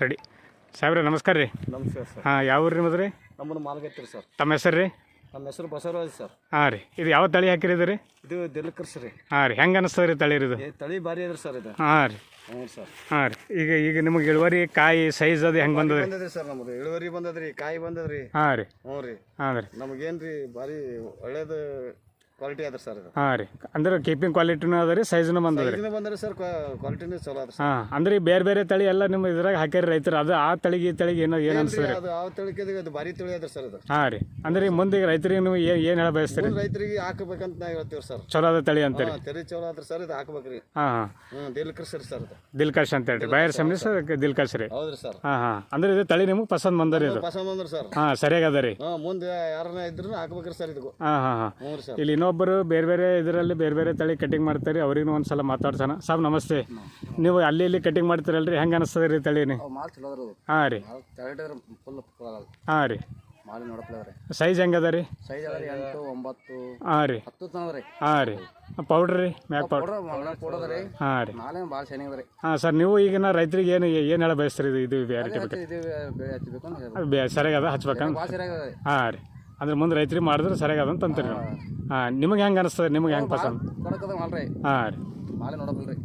Ready. ಸಾಹೇಬ್ರೆ ನಮಸ್ಕಾರ ರೀ. ನಮಸ್ಕಾರ ಸರ್. ಹಾಂ, ಯಾವ ಊರು ನಿಮ್ಮದು ರೀ? ನಮ್ಮದು ಮಾಲ್ಗತ್ತಿ ಸರ್. ತಮ್ಮ ಹೆಸರು ರೀ? ನಮ್ಮ ಹೆಸರು ಬಸವರಾಜ್ ಸರ್. ಹಾಂ ರೀ. ಇದು ಯಾವ ತಳಿ ಹಾಕಿರಿದು ರೀ? ಇದು ದಿಲ್ಕರ್ಸ್ ರೀ. ಹಾಂ ರೀ. ಹೆಂಗೆ ಅನಿಸ್ತದೆ ರೀ ತಳಿ ಇದು? ತಳಿ ಭಾರಿ ಅದ್ರಿ ಸರ್ ಇದು. ಹಾಂ ರೀ. ಹ್ಞೂ ಸರ್. ಹಾಂ ರೀ. ಈಗ ನಿಮಗೆ ಇಳುವರಿ ಕಾಯಿ ಸೈಜ್ ಅದು ಹೆಂಗೆ ಬಂದದ ರೀ? ಬಂದದ್ರಿ ಸರ್, ನಮ್ಮದು ಇಳುವರಿ ಬಂದದ್ರಿ, ಕಾಯಿ ಬಂದದ್ರಿ. ಹಾಂ ರೀ. ಹ್ಞೂ ರೀ. ಹಾಂ ರೀ. ನಮಗೇನು ರೀ ಭಾರಿ ಒಳ್ಳೇದು ಕ್ವಾಲಿಟಿ ಅದ ಸರ್ ಇದು. ಹಾಂ ರೀ. ಅಂದ್ರೆ ಕೀಪಿಂಗ್ ಕ್ವಾಲಿಟಿನೂ ಅದ ರೀ, ಸೈಜ್ನು ಬಂದದ ರೀ? ಇದನ್ನ ಬಂದ್ರಿ ಸರ್, ಕ್ವಾಲಿಟಿನೂ ಚಲೋ ಅದ ಸರ್. ಹಾಂ, ಅಂದ್ರೆ ಈ ಬೇರೆ ಬೇರೆ ತಳಿ ಎಲ್ಲ ನಿಮ್ಮ ಇದ್ರಾಗ ಹಾಕ್ಯಾರ ರೈತರು, ಅದು ಆ ತಳಿಗೆ ಈ ತಳಿಗೆ ಏನು ಅನಿಸ್ತದೆ ರೀ? ಅದು ಯಾವ ತಳಿಕೆ ಅದು ಭಾರಿ ತಳಿ ಅದ ಸರ್ ಇದು. ಹಾಂ ರೀ. ಅಂದ್ರೆ ಈಗ ಮುಂದೆ ರೈತರಿಗೆ ನೀವು ಏನು ಹೇಳ ಬಯಸ್ತೀರಿ? ರೈತರಿಗೆ ಹಾಕಬೇಕಂತ ನಾವು ಹೇಳ್ತೀವಿ ಸರ್. ಚಲೋ ಅದ ತಳಿ ಅಂತೀರಿ? ತಳಿ ಚಲೋ ಅದ್ರ ಸರ್, ಇದು ಹಾಕ್ಬೇಕ್ರಿ. ಹಾಂ ಹಾಂ. ದಿಲ್ಕರ್ಸ್ ರೀ ಸರ್ ಇದು. ದಿಲ್ಕಶ್ ಅಂತ ಹೇಳ್ರಿ, ಬಯರ್ ಸಮೀಸ್ ದಿಲ್ಕಶ್ ರೀ. ಹೌದ್ರಿ ಸರ್. ಹಾಂ ಹಾಂ. ಅಂದ್ರೆ ಇದು ತಳಿ ನಿಮಗೆ ಪಸಂದ್ ಬಂದರಿ ಇದು? ಪಸಂದ್ ಬಂದ್ರಿ ಸರ್. ಹಾಂ, ಸರಿಯಾಗದ ರೀ. ಮುಂದೆ ಯಾರನ್ನ ಇದ್ರು ಹಾಕ್ಬೇಕ್ರಿ ಸರ್ ಇದು. ಹಾಂ ಹಾಂ ಹಾಂ. ಹ್ಞೂ ಸರ್. ಇಲ್ಲಿ ಇನ್ನೊಬ್ಬರು ಬೇರೆ ಬೇರೆ ಇದರಲ್ಲಿ ಬೇರೆ ಬೇರೆ ತಳಿ ಕಟಿಂಗ್ ಮಾಡ್ತಾರೆ, ಅವ್ರಿಗೂ ಒಂದು ಸಲ ಮಾತಾಡ್ಸೋಣ. ಸಾಬ್ ನಮಸ್ತೆ. ನೀವು ಅಲ್ಲಿ ಇಲ್ಲಿ ಕಟಿಂಗ್ ಮಾಡ್ತೀರಲ್ರಿ, ಹೆಂಗೆ ಅನಿಸ್ತದೆ ರೀ ತಳಿನಿ? ಹಾಂ ರೀ. ಹಾಂ ರೀ. ಸೈಜ್ ಹೆಂಗದ ರೀ? ಹಾಂ ರೀ. ಹಾಂ ರೀ. ಪೌಡ್ರ್ ರೀ, ಮ್ಯಾಕ್ ಪೌಡ್ರ್? ಹಾಂ ರೀ. ಹಾಂ ಸರ್, ನೀವು ಈಗಿನ ರೈತರಿಗೆ ಏನು ಹೇಳ ಬಯಸ್ತೀರಿ ಇದು ವೆರೈಟಿ ಬಗ್ಗೆ? ಸರಿಯಾಗದ ಹಚ್ಬೇಕಂತ? ಹಾಂ ರೀ. ಅಂದ್ರೆ ಮುಂದೆ ರೈತರಿಗೆ ಮಾಡಿದ್ರೆ ಸರಿಯಾಗದ ಅಂತ ಅಂತೀರಿ ನೀವು? ಹಾಂ. ನಿಮಗೆ ಹೆಂಗೆ ಅನಿಸ್ತದೆ? ನಿಮಗೆ ಹೆಂಗೆ ಪಸಂದ್? ಹಾಂ ರೀ.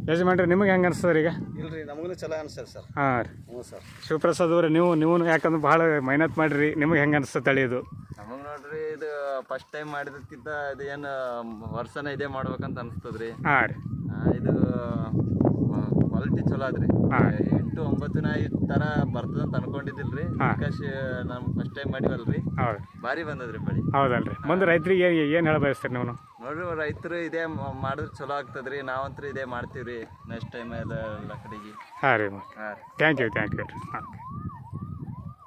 ಯಜಮಾನ್ರಿ ನಿಮಗೆ ಹೆಂಗೆ ಅನಿಸ್ತದೆ ಈಗ? ಇಲ್ರಿ, ನಮಗೂ ಚಲೋ ಅನಿಸ್ತದೆ ಸರ್. ಹಾಂ ರೀ. ಹ್ಞೂ ಸರ್. ಶಿವಪ್ರಸಾದ್ ಅವ್ರೆ, ನೀವು ಯಾಕಂದ್ರೆ ಭಾಳ ಮೆಹನತ್ ಮಾಡಿರಿ, ನಿಮಗೆ ಹೆಂಗೆ ಅನಿಸ್ತದೆ ತಳಿ ಇದು? ನಮಗೆ ನೋಡ್ರಿ, ಇದು ಫಸ್ಟ್ ಟೈಮ್ ಮಾಡಿದಕ್ಕಿಂತ ಇದು ಏನು ವರ್ಷನ ಇದೇ ಮಾಡ್ಬೇಕಂತ ಅನಿಸ್ತದ್ರಿ. ಹಾಂ ರೀ. ಇದು ಕ್ವಾಲಿಟಿ ಚಲೋ ಅದ್ರಿ. 8-9 ಈ ಥರ ಬರ್ತದಂತ ಅನ್ಕೊಂಡಿದ್ದಿಲ್ರಿ. ನಾವು ಫಸ್ಟ್ ಟೈಮ್ ಮಾಡಿವಲ್ರಿ, ಹೌದು, ಭಾರಿ ಬಂದದ್ರಿ ಬೆಳಿ. ಹೌದಲ್ರಿ. ಮುಂದೆ ರೈತರಿಗೆ ಏನು ಹೇಳ ಬಯಸ್ತೀರಿ ನೀವು? ನೋಡ್ರಿ, ರೈತರು ಇದೇ ಮಾಡಿದ್ರೆ ಚಲೋ ಆಗ್ತದ್ರಿ. ನಾವಂತೂ ಇದೇ ಮಾಡ್ತೀವಿ ರೀ ನೆಕ್ಸ್ಟ್ ಟೈಮ್ ಎಲ್ಲ ಕಡೆಗೆ. ಹಾಂ ರೀ. ಹಾಂ ರೀ. ಥ್ಯಾಂಕ್ ಯು ರೀ. ಹಾಂ.